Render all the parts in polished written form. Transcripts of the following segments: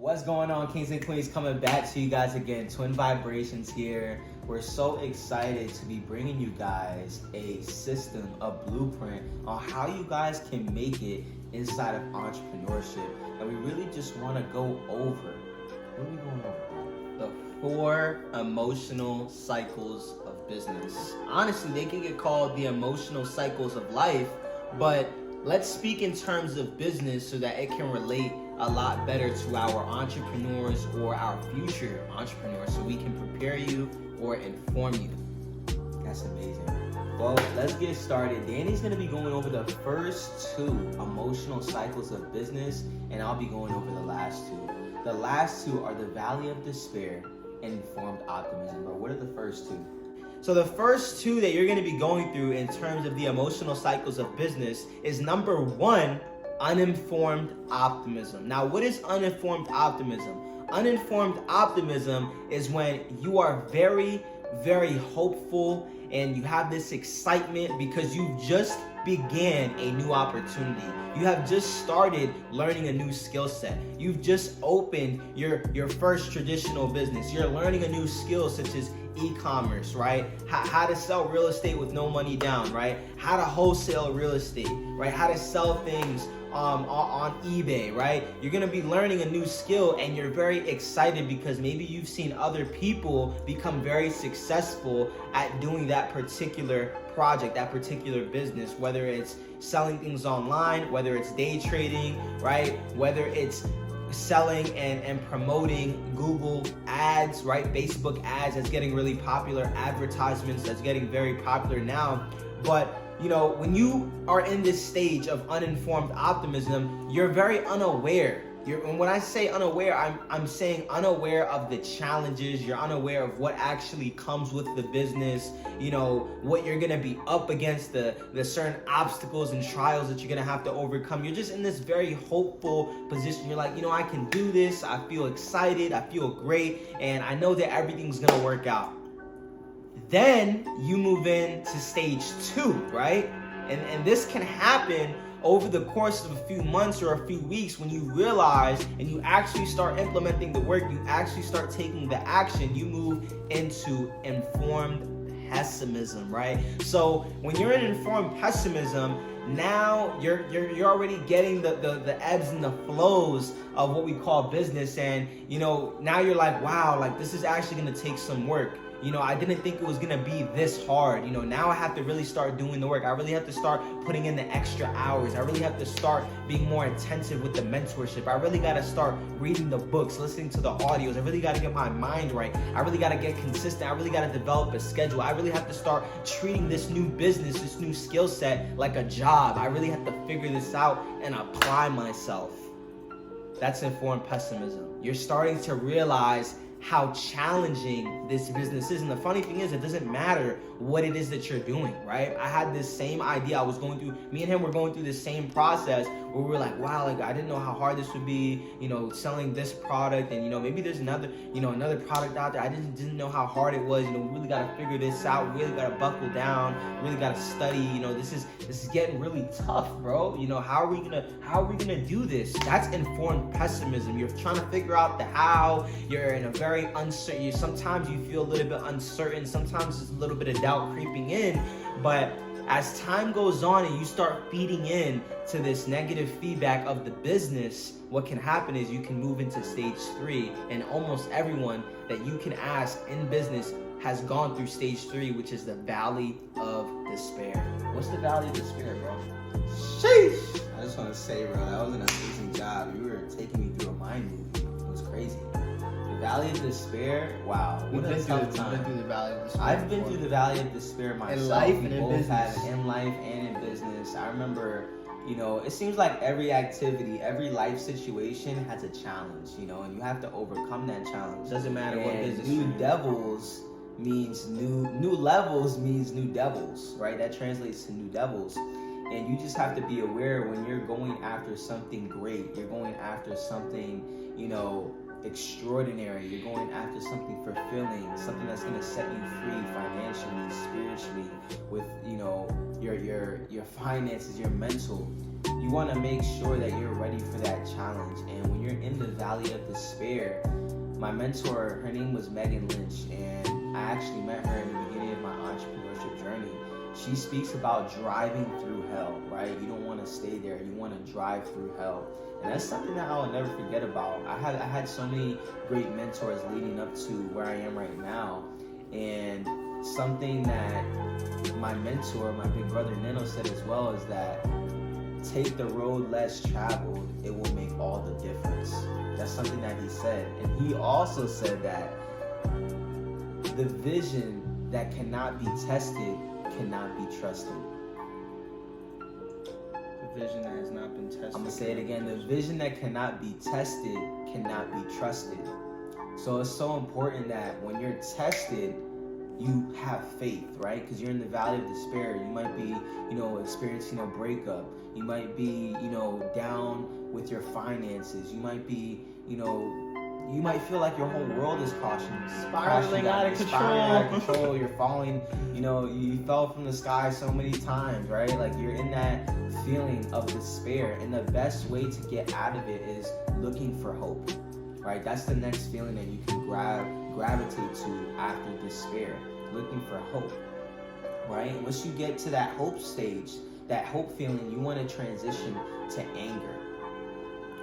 What's going on, Kings and Queens? Coming back to you guys again. Twin Vibrations here. We're so excited to be bringing you guys a system, a blueprint on how you guys can make it inside of entrepreneurship. And we really just want to go over, what are we going over? The 4 emotional cycles of business. Honestly, they can get called the emotional cycles of life, but let's speak in terms of business so that it can relate a lot better to our entrepreneurs or our future entrepreneurs, so we can prepare you or inform you. That's amazing. Well, let's get started. Danny's going to be going over the first 2 emotional cycles of business, and I'll be going over the last 2. The last 2 are the valley of despair and informed optimism. But what are the first 2? So the first 2 that you're going to be going through in terms of the emotional cycles of business is number 1, uninformed optimism. Now, what is uninformed optimism? Uninformed optimism is when you are very, very hopeful and you have this excitement because you just began a new opportunity. You have just started learning a new skill set. You've just opened your first traditional business. You're learning a new skill such as e-commerce, right? How to sell real estate with no money down, right? How to wholesale real estate, right? How to sell things on eBay, right? You're gonna be learning a new skill and you're very excited because maybe you've seen other people become very successful at doing that particular project, that particular business, whether it's selling things online, whether it's day trading, right? Whether it's selling and promoting Google ads, right? Facebook ads that's getting really popular, advertisements that's getting very popular now. But you know, when you are in this stage of uninformed optimism, you're very unaware. And when I say unaware, I'm saying unaware of the challenges. You're unaware of what actually comes with the business, you know, what you're gonna be up against, the certain obstacles and trials that you're gonna have to overcome. You're just in this very hopeful position. You're like, you know, I can do this. I feel excited. I feel great. And I know that everything's gonna work out. Then you move into stage 2, right? And this can happen over the course of a few months or a few weeks when you realize and you actually start implementing the work, you actually start taking the action, you move into informed pessimism, right? So when you're in informed pessimism, now you're already getting the ebbs and the flows of what we call business, and you know, now you're like, wow, like this is actually gonna take some work. You know, I didn't think it was gonna be this hard. You know, now I have to really start doing the work. I really have to start putting in the extra hours. I really have to start being more intensive with the mentorship. I really gotta start reading the books, listening to the audios. I really gotta get my mind right. I really gotta get consistent. I really gotta develop a schedule. I really have to start treating this new business, this new skill set like a job. I really have to figure this out and apply myself. That's informed pessimism. You're starting to realize how challenging this business is. And the funny thing is, it doesn't matter what it is that you're doing, right? I had this same idea. I was going through, me and him were going through the same process where we were like, wow, like I didn't know how hard this would be, you know, selling this product, and you know, maybe there's another product out there. I didn't know how hard it was. You know, we really gotta figure this out. We really gotta buckle down, really gotta study. You know, this is getting really tough, bro. You know, how are we gonna do this? That's informed pessimism. You're trying to figure out the how. You're in a very uncertain. Sometimes you feel a little bit uncertain. Sometimes there's a little bit of doubt creeping in. But as time goes on and you start feeding in to this negative feedback of the business, what can happen is you can move into stage 3, and almost everyone that you can ask in business has gone through stage 3, which is the valley of despair. What's the valley of despair, bro? Sheesh! I just want to say, bro, that was an amazing job. You were taking me through a mind movie. It was crazy. Valley of despair, wow. What a tough time. Been through the valley of despair. I've been through the valley of despair myself. In life and we in both business. have in life and in business. I remember, you know, it seems like every activity, every life situation has a challenge, you know, and you have to overcome that challenge. Doesn't matter what And business new you're in. devils means new levels means new devils, right? That translates to new devils. And you just have to be aware when you're going after something great, you're going after something, you know, extraordinary, you're going after something fulfilling, something that's going to set you free financially, spiritually, with, you know, your finances, your mental. you want to make sure that you're ready for that challenge. And when you're in the valley of despair, my mentor, her name was Megan Lynch, and I actually met her in the beginning of my entrepreneurship journey. She speaks about driving through hell, right? You don't want to stay there. You want to drive through hell. And that's something that I'll never forget about. I had so many great mentors leading up to where I am right now. And something that my mentor, my big brother Nino, said as well is that take the road less traveled, it will make all the difference. That's something that he said. And he also said that the vision that cannot be tested cannot be trusted. The vision that has not been tested. I'm gonna say it again. The vision that cannot be tested cannot be trusted. So it's so important that when you're tested, you have faith, right? Because you're in the valley of despair. You might be, experiencing a breakup. You might be, down with your finances. You might be, you might feel like your whole world is spiraling out of control. You're falling, you fell from the sky so many times, right? Like you're in that feeling of despair. And the best way to get out of it is looking for hope, right? That's the next feeling that you can gravitate to after despair, looking for hope, right? Once you get to that hope stage, that hope feeling, you want to transition to anger,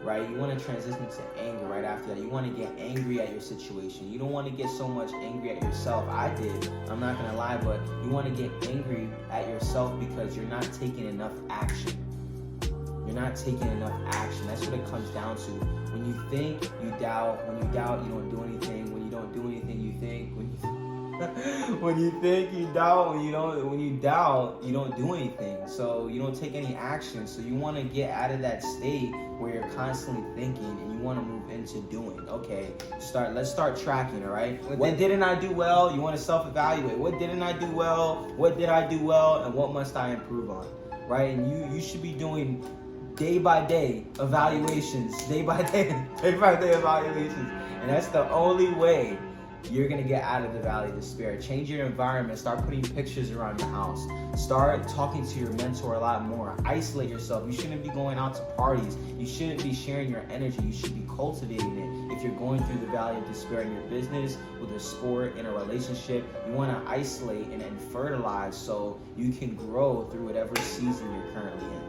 right? You want to transition to anger right after that. You want to get angry at your situation. You don't want to get so much angry at yourself. I did, I'm not going to lie, but you want to get angry at yourself because you're not taking enough action. You're not taking enough action. That's what it comes down to. When you think, you doubt. When you doubt, you don't do anything. When you don't do anything, you think. When you think, you doubt. When you doubt, you don't do anything. So you don't take any action. So you want to get out of that state where you're constantly thinking and you want to move into doing. Okay, let's start tracking, all right? What didn't I do well? You want to self-evaluate. What didn't I do well? What did I do well? And what must I improve on, right? And you should be doing day by day evaluations, day by day evaluations. And that's the only way you're gonna get out of the valley of despair. Change your environment, start putting pictures around your house, start talking to your mentor a lot more, isolate yourself. You shouldn't be going out to parties, you shouldn't be sharing your energy, you should be cultivating it. If you're going through the valley of despair in your business, with a sport, in a relationship, you wanna isolate and fertilize so you can grow through whatever season you're currently in.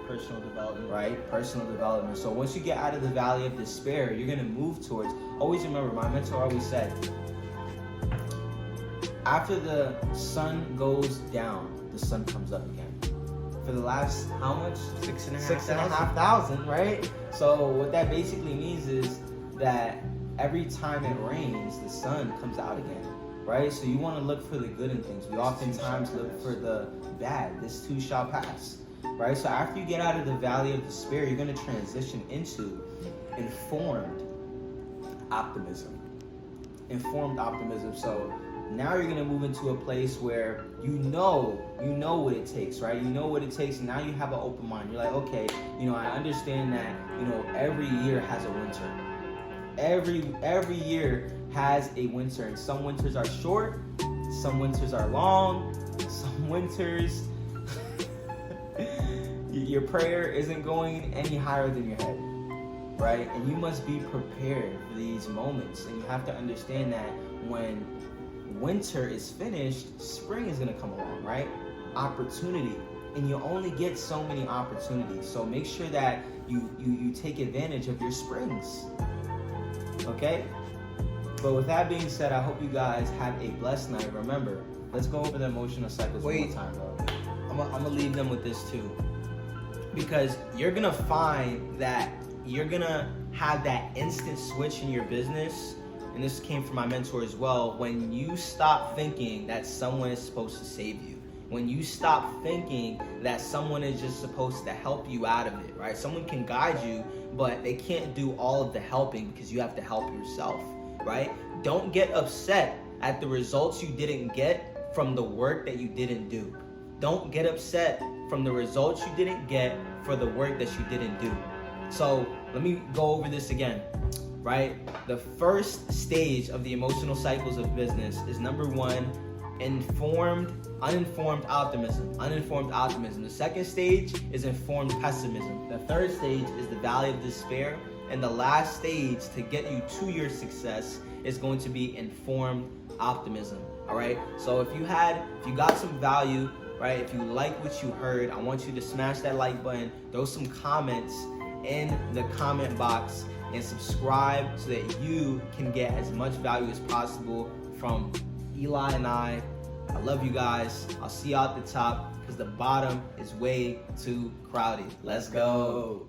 Personal development. Right? Personal development. So once you get out of the valley of despair, you're going to move towards, always remember, my mentor always said, after the sun goes down, the sun comes up again. For the last, how much? 6,500, right? So what that basically means is that every time it rains, the sun comes out again, right? So you want to look for the good in things. We oftentimes look for the bad. This too shall pass. Right? So after you get out of the valley of despair, you're going to transition into informed optimism. Informed optimism. So now you're going to move into a place where you know what it takes, right? You know what it takes, and now you have an open mind. You're like, okay, I understand that, every year has a winter. Every year has a winter, and some winters are short, some winters are long, some winters your prayer isn't going any higher than your head, right? And you must be prepared for these moments. And you have to understand that when winter is finished, spring is going to come along, right? Opportunity. And you only get so many opportunities. So make sure that you take advantage of your springs, okay? But with that being said, I hope you guys have a blessed night. Remember, let's go over the emotional cycles one more time, though. I'm going to leave them with this, too. Because you're going to find that you're going to have that instant switch in your business. And this came from my mentor as well. When you stop thinking that someone is supposed to save you. When you stop thinking that someone is just supposed to help you out of it, right? Someone can guide you, but they can't do all of the helping because you have to help yourself, right? Don't get upset at the results you didn't get from the work that you didn't do. Don't get upset from the results you didn't get for the work that you didn't do. So let me go over this again, right? The first stage of the emotional cycles of business is number one, informed uninformed optimism. Uninformed optimism. The second stage is informed pessimism. The third stage is the valley of despair. And the last stage to get you to your success is going to be informed optimism. All right. So if you got some value, right? If you like what you heard, I want you to smash that like button, throw some comments in the comment box, and subscribe so that you can get as much value as possible from Eli and I. I love you guys. I'll see you at the top because the bottom is way too crowded. Let's go.